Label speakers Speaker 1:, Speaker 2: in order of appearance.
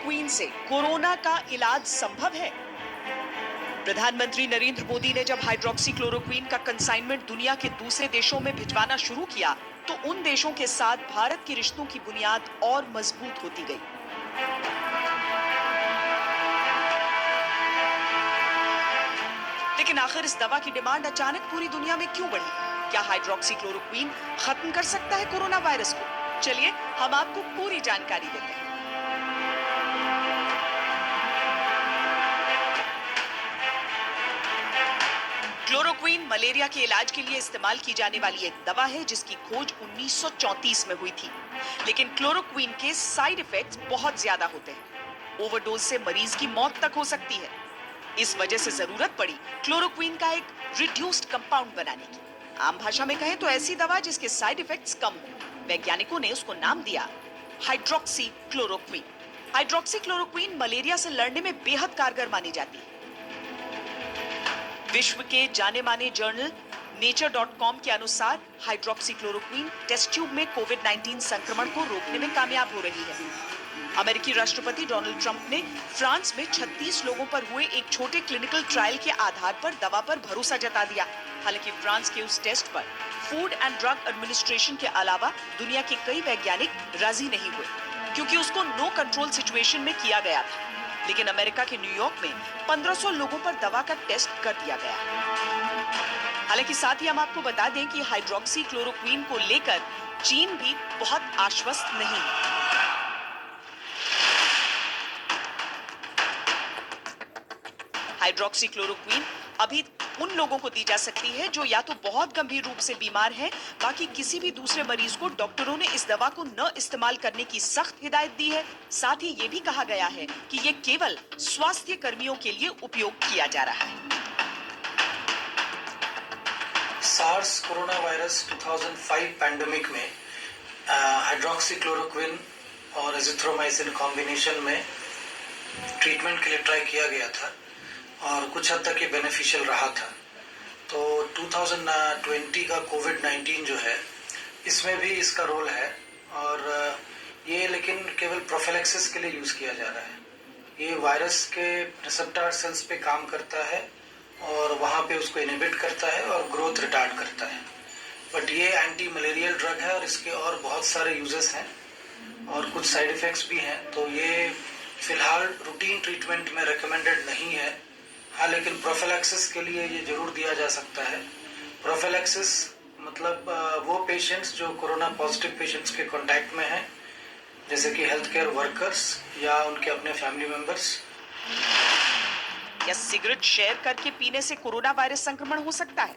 Speaker 1: Chloroquine से corona का इलाज संभव है? प्रधानमंत्री नरेंद्र मोदी ने जब हाइड्रोक्सी क्लोरोक्वीन का कंसाइनमेंट दुनिया के दूसरे देशों में भिजवाना शुरू किया, तो उन देशों के साथ भारत के रिश्तों की बुनियाद और मजबूत होती गई। लेकिन आखिर इस दवा की डिमांड अचानक पूरी दुनिया में क्यों बढ़ी? क्या हाइड्रोक्सी क्लोरोक्वीन खत्म कर सकता है कोरोना वायरस को? चलिए हम आपको पूरी जानकारी देते हैं। क्लोरोक्वीन मलेरिया के इलाज के लिए इस्तेमाल की जाने वाली एक दवा है जिसकी खोज 1934 में हुई थी। लेकिन क्लोरोक्वीन के साइड इफेक्ट्स बहुत ज्यादा होते हैं। ओवरडोज से मरीज की मौत तक हो सकती है। इस वजह से जरूरत पड़ी क्लोरोक्वीन का एक रिड्यूस्ड कंपाउंड बनाने की। आम भाषा में कहें तो ऐसी दवा जिसके साइड इफेक्ट्स कम हो। वैज्ञानिकों ने उसको नाम दिया hydroxy chloroquine. Hydroxy chloroquine malaria से लड़ने में बेहद कारगर मानी जाती है। विश्व के जाने माने जर्नल nature.com के अनुसार हाइड्रोक्सी क्लोरोक्वीन टेस्ट ट्यूब में कोविड-19 संक्रमण को रोकने में कामयाब हो रही है। अमेरिकी राष्ट्रपति डोनाल्ड ट्रंप ने फ्रांस में 36 लोगों पर हुए एक छोटे क्लिनिकल ट्रायल के आधार पर दवा पर भरोसा जता दिया। हालांकि फ्रांस के उस टेस्ट पर फूड एंड ड्रग एडमिनिस्ट्रेशन के अलावा दुनिया के कई वैज्ञानिक राजी नहीं हुए, क्योंकि उसको नो कंट्रोल सिचुएशन में किया गया था। लेकिन अमेरिका के न्यूयॉर्क में 1500 लोगों पर दवा का टेस्ट कर दिया गया। हालांकि साथ ही हम आपको बता दें कि हाइड्रोक्सी क्लोरोक्वीन को लेकर चीन भी बहुत आश्वस्त नहीं है। हाइड्रोक्सी क्लोरोक्वीन अभी उन लोगों को दी जा सकती है जो या तो बहुत गंभीर रूप से बीमार हैं, बाकी किसी भी दूसरे मरीज को डॉक्टरों ने इस दवा को न इस्तेमाल करने की सख्त हिदायत दी है। साथ ही ये भी कहा गया है कि ये केवल स्वास्थ्य कर्मियों के लिए उपयोग किया जा रहा है।
Speaker 2: सार्स कोरोना वायरस 2005 पैंडेमिक में हाइड्रोक्सी क्लोरोक्विन और एजिथ्रोमाइसिन कॉम्बिनेशन में ट्रीटमेंट के लिए ट्राई किया गया था और कुछ हद तक ये बेनिफिशियल रहा था। तो 2020 का कोविड-19 जो है, इसमें भी इसका रोल है और ये लेकिन केवल प्रोफिलैक्सिस के लिए यूज़ किया जा रहा है। ये वायरस के रिसेप्टर सेल्स पे काम करता है और वहाँ पे उसको इनहिबिट करता है और ग्रोथ रिटार्ड करता है। बट ये एंटी मलेरियल ड्रग है और इसके और बहुत सारे यूजेस हैं और कुछ साइड इफ़ेक्ट्स भी हैं। तो ये फिलहाल रूटीन ट्रीटमेंट में रिकमेंडेड नहीं है। हाँ, लेकिन प्रोफिलैक्सिस के लिए ये जरूर दिया जा सकता है। प्रोफिलैक्सिस मतलब वो पेशेंट्स जो कोरोना पॉजिटिव पेशेंट्स के कांटेक्ट में हैं, जैसे कि हेल्थ केयर वर्कर्स या उनके अपने फैमिली मेंबर्स।
Speaker 1: या सिगरेट शेयर करके पीने से कोरोना वायरस संक्रमण हो सकता है?